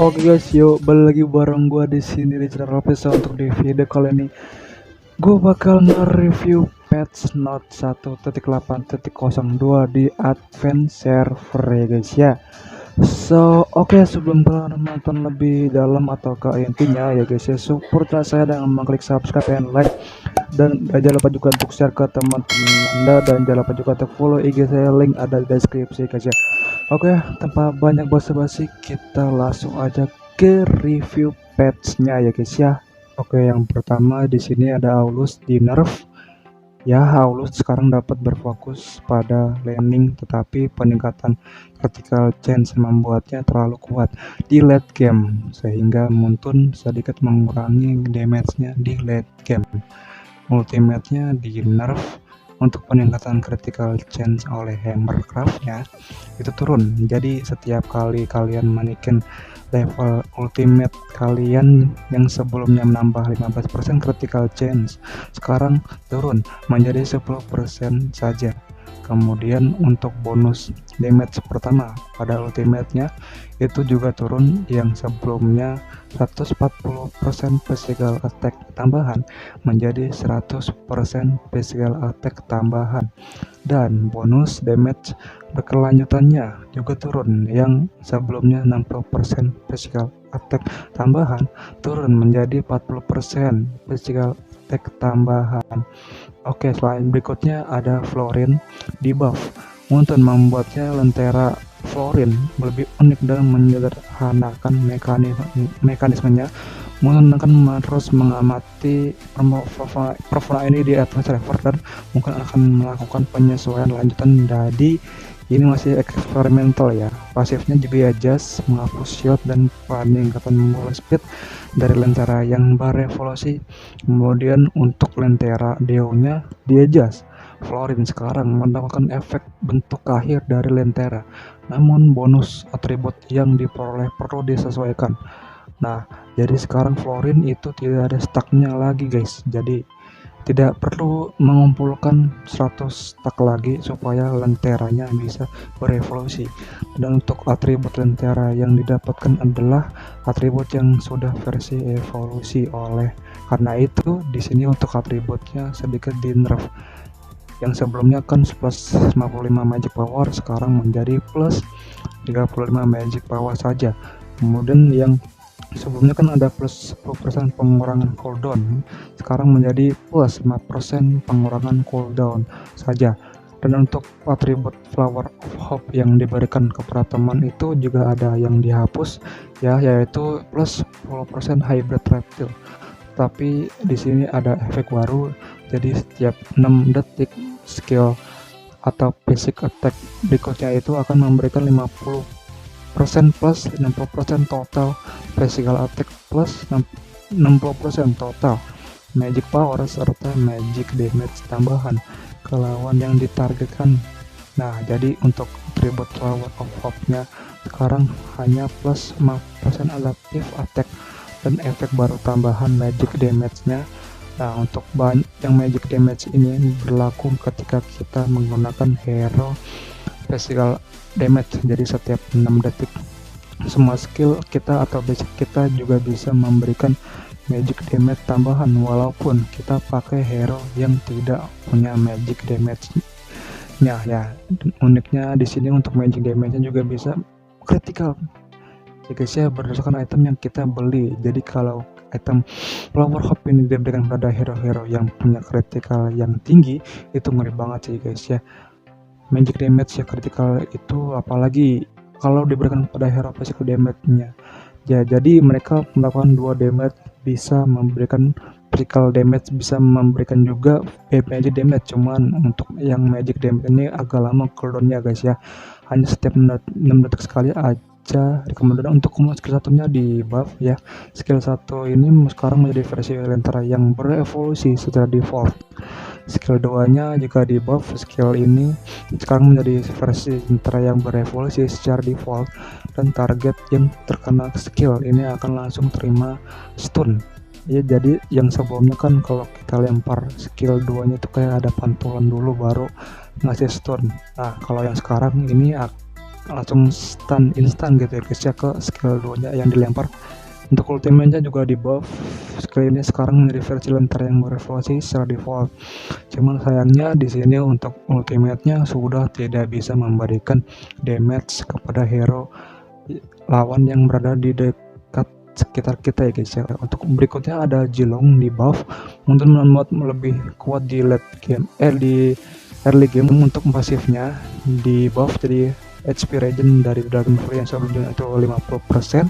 Oke guys, yuk balik lagi bareng gua di sini di channel Ropesa. Untuk di video kali ini gua bakal nge-review patch Note 1.8.02 di Advance server ya guys ya. Oke, sebelum kalian nonton lebih dalam atau ke intinya ya guys ya, support saya dengan mengklik subscribe dan like, dan jangan lupa juga untuk share ke teman-teman Anda, dan jangan lupa juga untuk follow IG saya, link ada di deskripsi guys ya. Oke, tanpa banyak basa-basi kita langsung aja ke review patch-nya ya guys ya. Oke, yang pertama di sini ada Aulus di nerf. Ya, Aulus sekarang dapat berfokus pada laning, tetapi peningkatan critical chance membuatnya terlalu kuat di late game sehingga Muntun sedikit mengurangi damage-nya di late game. Ultimate-nya di nerf untuk peningkatan critical chance oleh Hammercraft-nya itu turun. Jadi setiap kali kalian menaikin level ultimate kalian yang sebelumnya menambah 15% critical chance, sekarang turun menjadi 10% saja. Kemudian untuk bonus damage pertama pada ultimate-nya itu juga turun, yang sebelumnya 140% physical attack tambahan menjadi 100% physical attack tambahan. Dan bonus damage berkelanjutannya juga turun, yang sebelumnya 60% physical attack tambahan turun menjadi 40% physical attack tambahan. Oke, selain berikutnya ada Florin di buff untuk membuatnya lentera Florin lebih unik dan menyederhanakan mekanismenya. Mungkin akan terus mengamati performa ini di Advance server dan mungkin akan melakukan penyesuaian lanjutan. Jadi ini masih eksperimental ya. Pasifnya juga adjust, menghapus shield dan peningkatan movement speed dari lentera yang berevolusi. Kemudian untuk lentera Deo-nya di-adjust. Florin sekarang mendapatkan efek bentuk akhir dari lentera, namun bonus atribut yang diperoleh perlu disesuaikan. Nah, jadi sekarang Florin itu tidak ada stucknya lagi guys. Jadi tidak perlu mengumpulkan 100 stack lagi supaya lenteranya bisa berevolusi. Dan untuk atribut lentera yang didapatkan adalah atribut yang sudah versi evolusi. Oleh karena itu di sini untuk atributnya sedikit di nerf. Yang sebelumnya kan plus 55 magic power, sekarang menjadi plus 35 magic power saja. Kemudian yang sebelumnya kan ada plus 10% pengurangan cooldown, sekarang menjadi plus 5% pengurangan cooldown saja. Dan untuk atribut Flower of Hope yang diberikan kepada teman itu juga ada yang dihapus ya, yaitu plus 10% hybrid reptile. Tapi di sini ada efek baru, jadi setiap 6 detik skill atau basic attack berikutnya itu akan memberikan 50% plus 60% total physical attack plus 60% total magic power serta magic damage tambahan ke lawan yang ditargetkan. Nah, jadi untuk atribut Flower of Hope-nya sekarang hanya plus 5% adaptive attack dan efek baru tambahan magic damage-nya. Nah, untuk yang magic damage ini berlaku ketika kita menggunakan hero physical damage. Jadi setiap 6 detik semua skill kita atau basic kita juga bisa memberikan magic damage tambahan walaupun kita pakai hero yang tidak punya magic damage-nya ya. Uniknya di sini untuk magic damage-nya juga bisa critical ya guys ya, berdasarkan item yang kita beli. Jadi kalau item Flower Hope ini diberikan pada hero-hero yang punya critical yang tinggi, itu ngeri banget sih guys ya. Magic damage ya critical itu, apalagi kalau diberikan pada hero physical damage-nya ya. Jadi mereka melakukan 2 damage, bisa memberikan physical damage, bisa memberikan juga magic damage. Cuman untuk yang magic damage ini agak lama cooldown-nya guys ya, hanya setiap 6 detik sekali aja. Kemudian untuk skill satunya di buff ya. Skill 1 ini sekarang menjadi versi lentera yang berevolusi secara default. Skill 2 nya juga di buff. Skill ini sekarang menjadi versi lentera yang berevolusi secara default, dan target yang terkena skill ini akan langsung terima stun ya. Jadi yang sebelumnya kan kalau kita lempar skill 2 nya itu kayak ada pantulan dulu baru ngasih stun. Nah, kalau yang sekarang ini langsung instan gitu ya guys ya ke skill 2 nya yang dilempar. Untuk ultimate-nya juga di buff. Skill ini sekarang menjadi versi lentar yang berevolusi secara default. Cuman sayangnya di sini untuk ultimate-nya sudah tidak bisa memberikan damage kepada hero lawan yang berada di dekat sekitar kita ya guys ya. Untuk berikutnya ada Jilong di buff untuk membuat lebih kuat di late game, di early game. Untuk pasifnya di buff jadi HP regen dari Dragon Fury yang sebelumnya itu 50%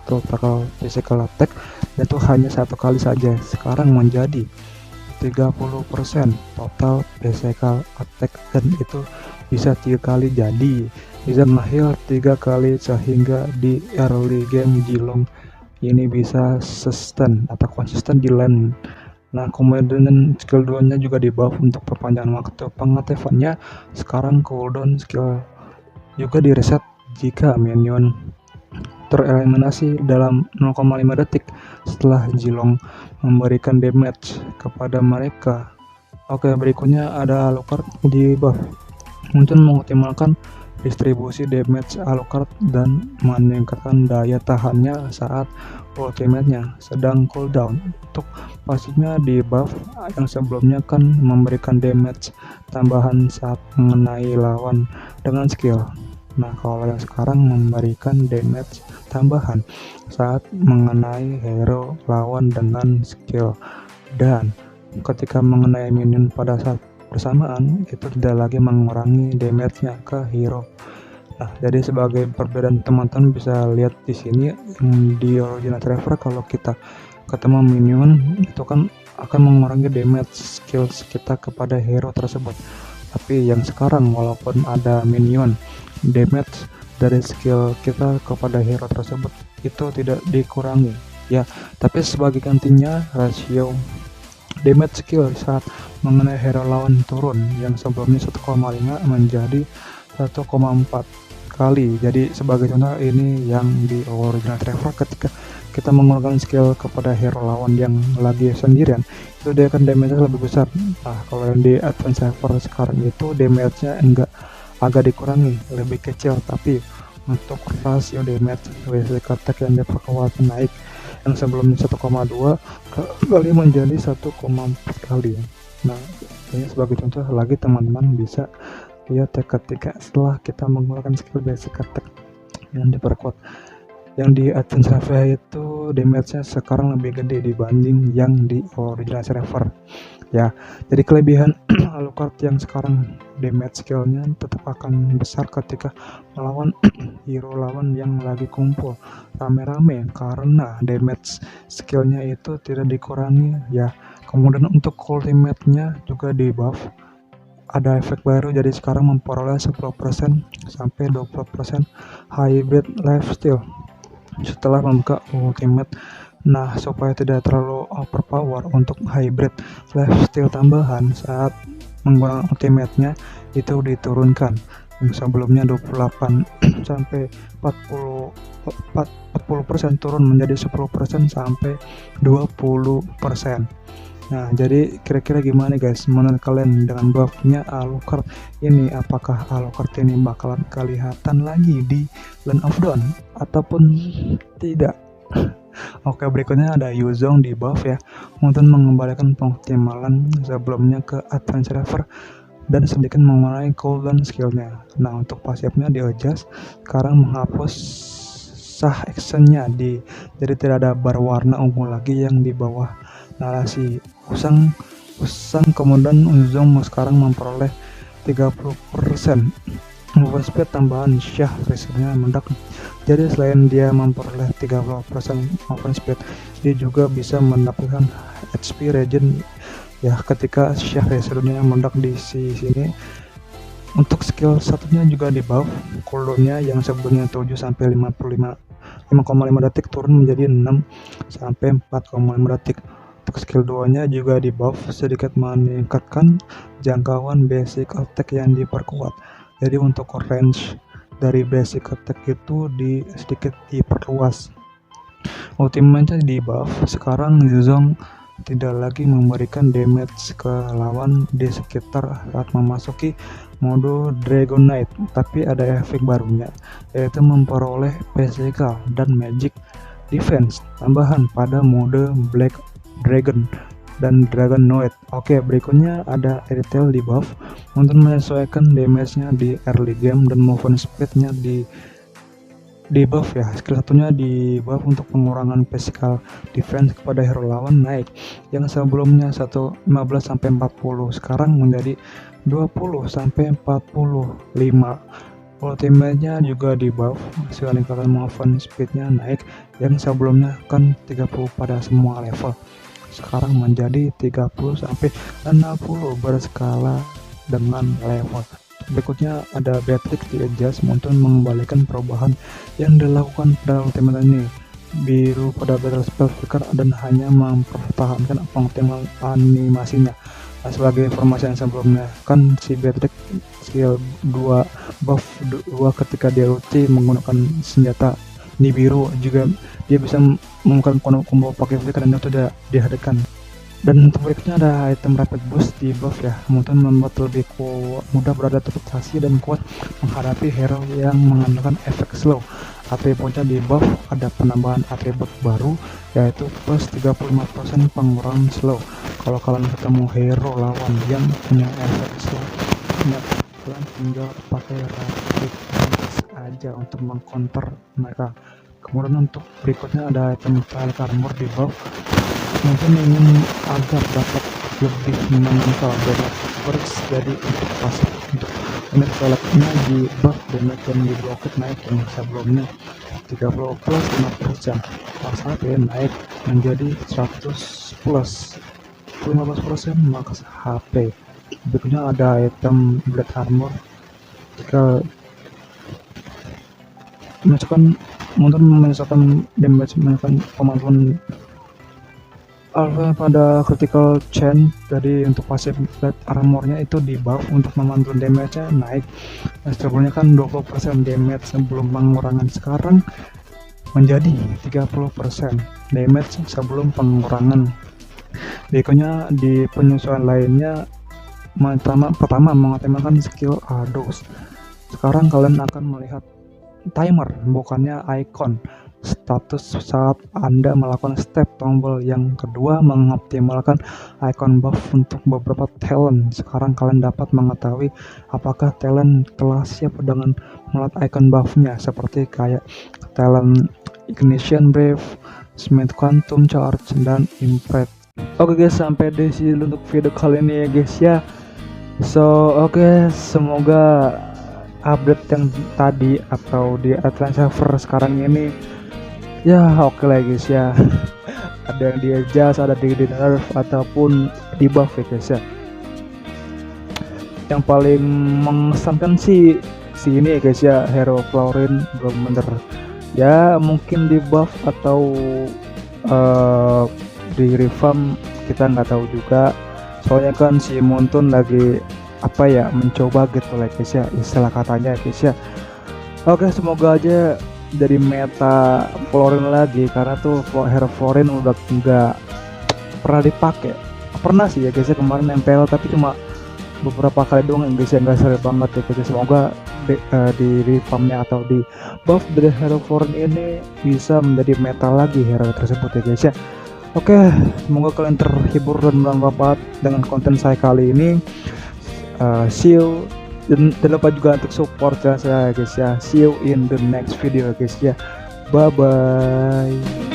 total physical attack, itu hanya satu kali saja, sekarang menjadi 30% total physical attack, dan itu bisa 3 kali, jadi bisa nge-heal 3 kali, sehingga di early game Jilong ini bisa sustain atau konsisten di lane. Nah, kemudian skill 2 nya juga di buff untuk perpanjangan waktu pengaktifannya. Sekarang cooldown skill juga di reset jika minion tereliminasi dalam 0,5 detik setelah Jilong memberikan damage kepada mereka. Oke, berikutnya ada Alucard di buff untuk mengoptimalkan distribusi damage Alucard dan meningkatkan daya tahannya saat ultimate-nya sedang cooldown. Untuk pasifnya di buff yang sebelumnya kan memberikan damage tambahan saat mengenai lawan dengan skill. Nah, kalau yang sekarang memberikan damage tambahan saat mengenai hero lawan dengan skill, dan ketika mengenai minion pada saat bersamaan itu tidak lagi mengurangi damage-nya ke hero. Nah, jadi sebagai perbedaan teman-teman bisa lihat di sini di original driver, kalau kita ketemu minion itu kan akan mengurangi damage skill kita kepada hero tersebut. Tapi yang sekarang walaupun ada minion, damage dari skill kita kepada hero tersebut itu tidak dikurangi ya, tapi sebagai gantinya rasio damage skill saat mengenai hero lawan turun, yang sebelumnya 1,5 menjadi 1,4 kali. Jadi sebagai contoh ini yang di original driver, ketika kita menggunakan skill kepada hero lawan yang lagi sendirian itu dia akan damage lebih besar. Nah, kalau yang di advance server sekarang itu damage-nya enggak, agak dikurangi, lebih kecil, tapi untuk rasio damage basic attack yang diperkuat naik, yang sebelumnya 1,2 kali menjadi 1,4 kali. Nah, ini sebagai contoh lagi teman-teman bisa lihat ya, ketika setelah kita menggunakan skill basic attack yang diperkuat, yang di advance server itu damage-nya sekarang lebih gede dibanding yang di original server ya. Jadi kelebihan Alucard yang sekarang damage skillnya tetap akan besar ketika melawan hero lawan yang lagi kumpul rame-rame, karena damage skillnya itu tidak dikurangi ya. Kemudian untuk ultimate-nya juga di buff, ada efek baru, jadi sekarang memperoleh 10% sampai 20% hybrid lifesteal setelah membuka ultimate. Nah, supaya tidak terlalu overpower, untuk hybrid lifesteal tambahan saat menggunakan ultimate-nya itu diturunkan, yang sebelumnya 28 sampai 40% turun menjadi 10% sampai 20%. Nah, jadi kira-kira gimana guys menurut kalian dengan buffnya Alucard ini? Apakah Alucard ini bakalan kelihatan lagi di Land of Dawn ataupun tidak? Oke, berikutnya ada Yuzong di buff ya, untuk mengembalikan pengoptimalan sebelumnya ke advance server dan sedikit mengurangi cooldown skillnya. Nah, untuk pasifnya di adjust, sekarang menghapus sah actionnya jadi tidak ada bar warna ungu lagi yang di bawah narasi usang. Kemudian Yuzong sekarang memperoleh 30% movement speed tambahan Syah resernya mendak. Jadi selain dia memperoleh 30% movement speed, dia juga bisa mendapatkan HP regen ya ketika Syah resernya mendak di sini. Untuk skill satunya juga di buff, cooldownnya yang sebelumnya 7 sampai 5,5 detik turun menjadi 6 sampai 4,5 detik. Untuk skill 2 nya juga di buff, sedikit meningkatkan jangkauan basic attack yang diperkuat. Jadi untuk range dari basic attack itu sedikit diperluas. Ultimate di buff, sekarang Yuzong tidak lagi memberikan damage ke lawan di sekitar saat memasuki mode Dragon Knight, tapi ada efek barunya, yaitu memperoleh physical dan magic defense tambahan pada mode Black Dragon dan Dragon Knight. Oke, berikutnya ada retail debuff untuk menyesuaikan damage-nya di early game dan movement speed-nya di buff ya. Skill satunya di buff untuk pengurangan physical defense kepada hero lawan naik, yang sebelumnya 15 sampai 40 sekarang menjadi 20 sampai 45. Ultimate-nya juga di buff, meningkatkan movement speed-nya naik, yang sebelumnya kan 30 pada semua level, sekarang menjadi 30 sampai 60 berskala dengan level. Berikutnya ada Beatrix di adjust untuk mengembalikan perubahan yang dilakukan pada ultimate ini. Biru pada battle spell flicker dan hanya mempertahankan pengoptimal animasinya. Nah, sebagai informasi yang sebelumnya, kan si Beatrix skill 2 buff 2 ketika dia ulti menggunakan senjata ini biru, juga dia bisa menggunakan combo pakai flicker dan itu dia dihadirkan. Dan untuk berikutnya ada item rapid boost di buff ya, kemudian membuat lebih mudah beradaptasi dan kuat menghadapi hero yang mengandalkan efek slow. Atributnya di buff ada penambahan atribut baru, yaitu plus 35% pengurangan slow. Kalau kalian ketemu hero lawan yang punya efek slow, kalian tinggal pakai rapid boost aja untuk mengcounter mereka. Kemudian untuk berikutnya ada item trial armor di buff, mungkin ingin agar dapat lebih menangkal dari burst, jadi untuk pasif untuk unit koleknya di buff damage yang di blocket naik, yang sebelumnya 30 plus 5%, pas HP naik menjadi 100 plus 15% max HP. Berikutnya ada item blade armor, jika menyesuaikan damage menyesuaikan kemampuan alpha pada critical chain. Jadi untuk pasif blade armornya itu di buff untuk membantu damage-nya naik. Nah, sebelumnya kan 20% damage sebelum pengurangan, sekarang menjadi 30% damage sebelum pengurangan. Berikutnya di penyesuaian lainnya, pertama mengoptimalkan skill Ardos. Sekarang kalian akan melihat timer, bukannya icon status saat Anda melakukan step tombol. Yang kedua, mengoptimalkan icon buff untuk beberapa talent. Sekarang kalian dapat mengetahui apakah talent telah siap dengan melihat icon buffnya, seperti kayak talent Ignition Brave, Smith Quantum Charge, dan Imprint. Oke guys, sampai di sini untuk video kali ini ya guys ya. Oke, semoga update yang tadi atau di Atlant server sekarang ini ya oke lah guys ya. Ada yang di adjust, ada di nerf ataupun di buff ya guys ya. Yang paling mengesankan sih ini ya guys ya, hero Florine belum bener ya, mungkin di buff atau di reform kita nggak tahu juga, soalnya kan si Montun lagi apa ya, mencoba gitu lah guys ya, istilah katanya guys ya. Oke, semoga aja dari meta Florine lagi, karena tuh hero Florine udah nggak pernah dipakai. Pernah sih ya guys ya kemarin MPL, tapi cuma beberapa kali doang yang guys ya, nggak seru banget ya guys. Semoga di reformnya atau di buff dari hero Florine ini bisa menjadi meta lagi hero tersebut ya guys ya. Oke, semoga kalian terhibur dan bermanfaat dengan konten saya kali ini. See you, dan jangan lupa juga untuk support channel saya guys ya. See you in the next video guys ya. Bye bye.